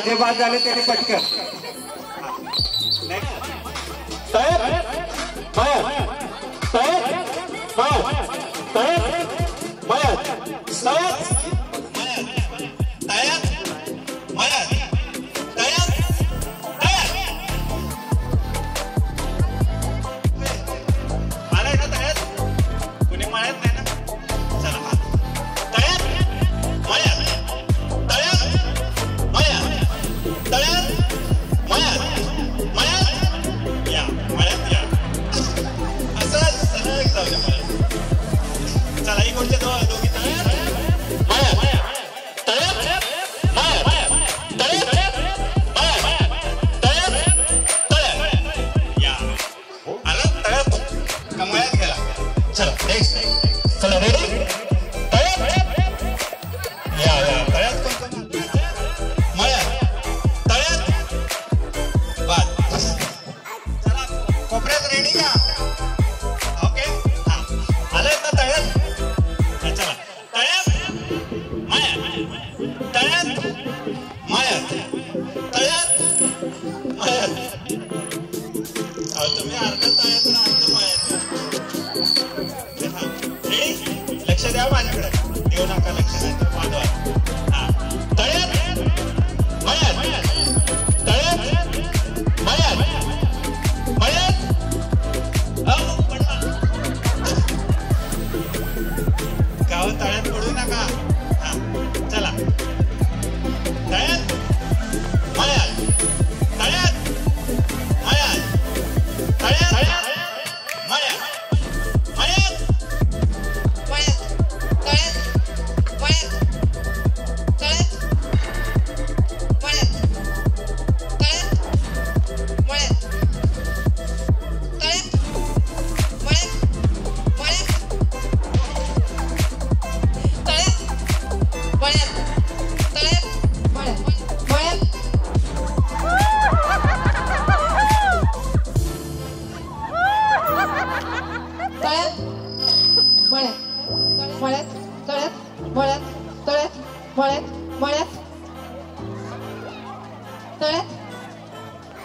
जे बाद झाले त्यांनी पटकन लक्ष द्या माझ्याकडे देऊ नका लक्ष गाव तळ्यात पडू नका चला तळ्यात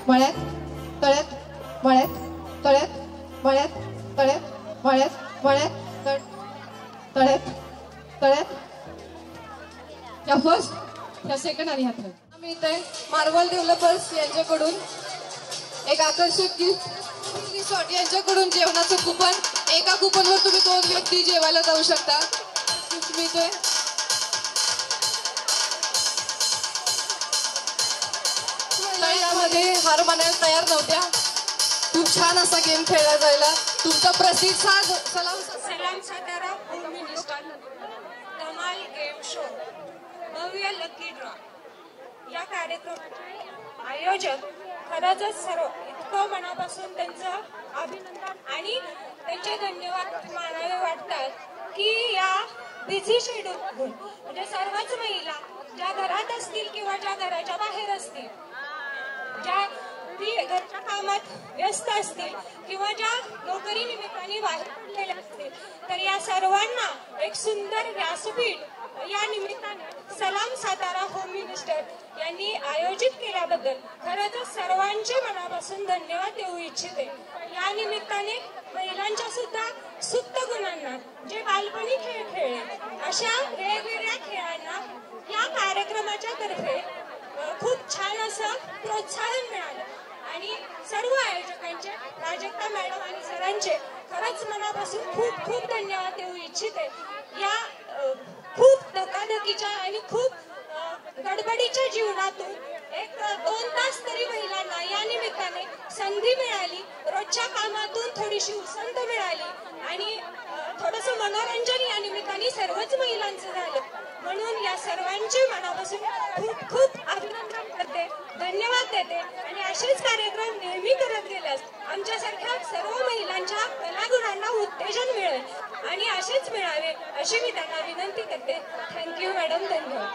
मळ्यात तळ्यात मळ्यात तळ्यात मळ्यात मार्बल डेव्हलपर्स यांच्याकडून एक आकर्षक गिफ्ट रिसॉर्ट यांच्याकडून जेवणाचं कुपन एका कुपनवर तुम्ही 2 व्यक्ती जेवायला जाऊ शकता मिळतोय यामध्ये हार मानायला तयार नव्हत्या खूप छान असा गेम खेळला जायला तुमचा प्रतिसाद सलाम सातारा होम मिनिस्टर धमाल गेम शो भव्य लकी ड्रॉ या कार्यक्रमाचे आयोजक खरंच सर्व इतकं मनापासून त्यांचं अभिनंदन आणि त्यांचे धन्यवाद मानावे वाटतात की या बिझी शेड्यूल म्हणजे सर्वच महिला ज्या घरात असतील किंवा ज्या घराच्या बाहेर असतील ज्या घरच्या कामात व्यस्त असतील किंवा ज्या नोकरी निमित्ताने बाहेर पडलेल्या असतील तर या सर्वांना एक सुंदर व्यासपीठ या निमित्ताने सलाम सातारा होम मिनिस्टर यांनी आयोजित केल्याबद्दल खरंच सर्वांचे मनापासून धन्यवाद देऊ इच्छिते। या निमित्ताने महिलांच्या सुद्धा सुप्त गुणांना जे बालपणी खेळ खेळले अशा वेगवेगळ्या खेळांना या कार्यक्रमाच्या तर्फे खूप छान असं प्रोत्साहन मिळालं आणि सर्व आयोजकांचे प्राजक्ता मॅडम आणि सरांचे खरंच मनापासून खूप खूप धन्यवाद देऊ इच्छिते। या खूप धकाधकीच्या आणि खूप गडबडीच्या जीवनातून एक 2 तास तरी महिलांना या निमित्ताने संधी मिळाली रोजच्या कामातून थोडीशी उसंत मिळाली आणि थोडंसं मनोरंजन या निमित्ताने सर्वच महिलांचं झालं म्हणून या सर्वांचे मनापासून खूप खूप अभिनंदन करते धन्यवाद देते आणि असेच कार्यक्रम नेहमी करत गेल्यास आमच्यासारख्या सर्व महिलांच्या कलागुणांना उत्तेजन मिळेल आणि असेच मिळावे अशी मी त्यांना विनंती करते। थँक्यू मॅडम धन्यवाद।